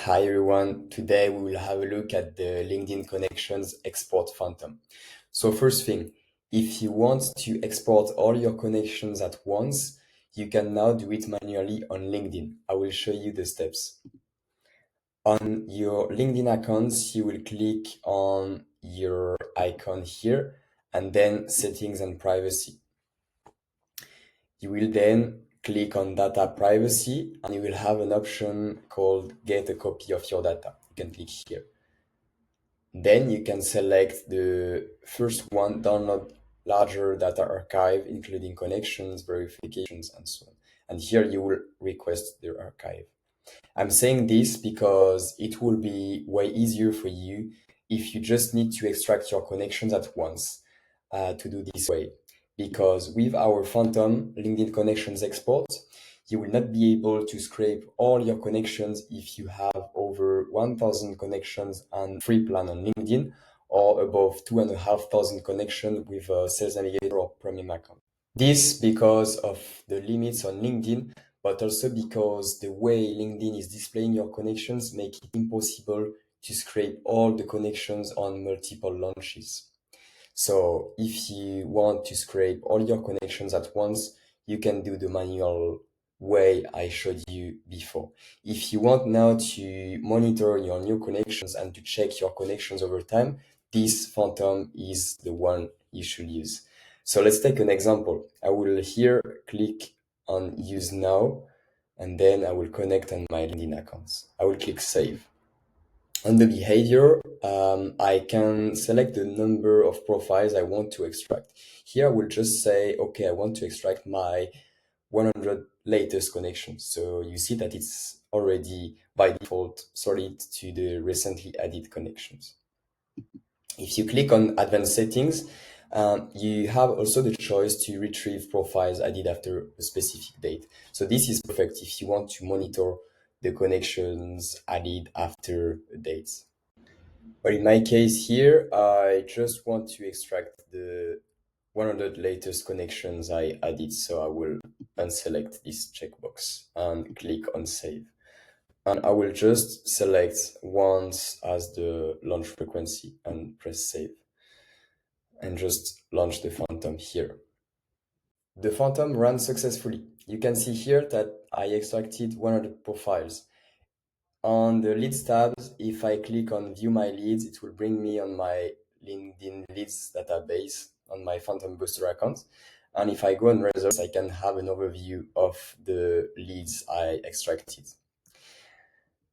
Hi everyone, today we will have a look at the LinkedIn Connections Export Phantom. So first thing, if you want to export all your connections at once, you can now do it manually on LinkedIn. I will show you the steps. On your LinkedIn accounts, you will click on your icon here and then settings and privacy. You will then click on data privacy and you will have an option called get a copy of your data. You can click here. Then you can select the first one, download larger data archive, including connections, verifications, and so on. And here you will request the archive. I'm saying this because it will be way easier for you if you just need to extract your connections at once to do this way. Because with our Phantom LinkedIn Connections Export, you will not be able to scrape all your connections if you have over 1,000 connections and free plan on LinkedIn or above 2,500 connections with a Sales Navigator or Premium account. This because of the limits on LinkedIn, but also because the way LinkedIn is displaying your connections make it impossible to scrape all the connections on multiple launches. So if you want to scrape all your connections at once, you can do the manual way I showed you before. If you want now to monitor your new connections and to check your connections over time, this Phantom is the one you should use. So let's take an example. I will here click on use now, and then I will connect on my LinkedIn accounts. I will click save. On the behavior, I can select the number of profiles I want to extract. Here I will just say, okay, I want to extract my 100 latest connections. So you see that it's already by default sorted to the recently added connections. If you click on advanced settings, you have also the choice to retrieve profiles added after a specific date. So this is perfect if you want to monitor the connections added after a date. But in my case here, I just want to extract the 100 latest connections I added. So I will unselect this checkbox and click on save. And I will just select once as the launch frequency and press save. And just launch the Phantom here. The Phantom ran successfully. You can see here that I extracted 100 profiles. On the leads tabs, if I click on view my leads, it will bring me on my LinkedIn leads database on my PhantomBuster account. And if I go on results, I can have an overview of the leads I extracted.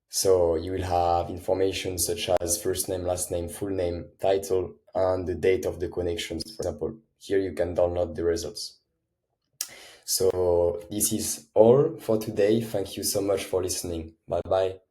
So you will have information such as first name, last name, full name, title, and the date of the connections. For example, here you can download the results. So this is all for today. Thank you so much for listening. Bye bye.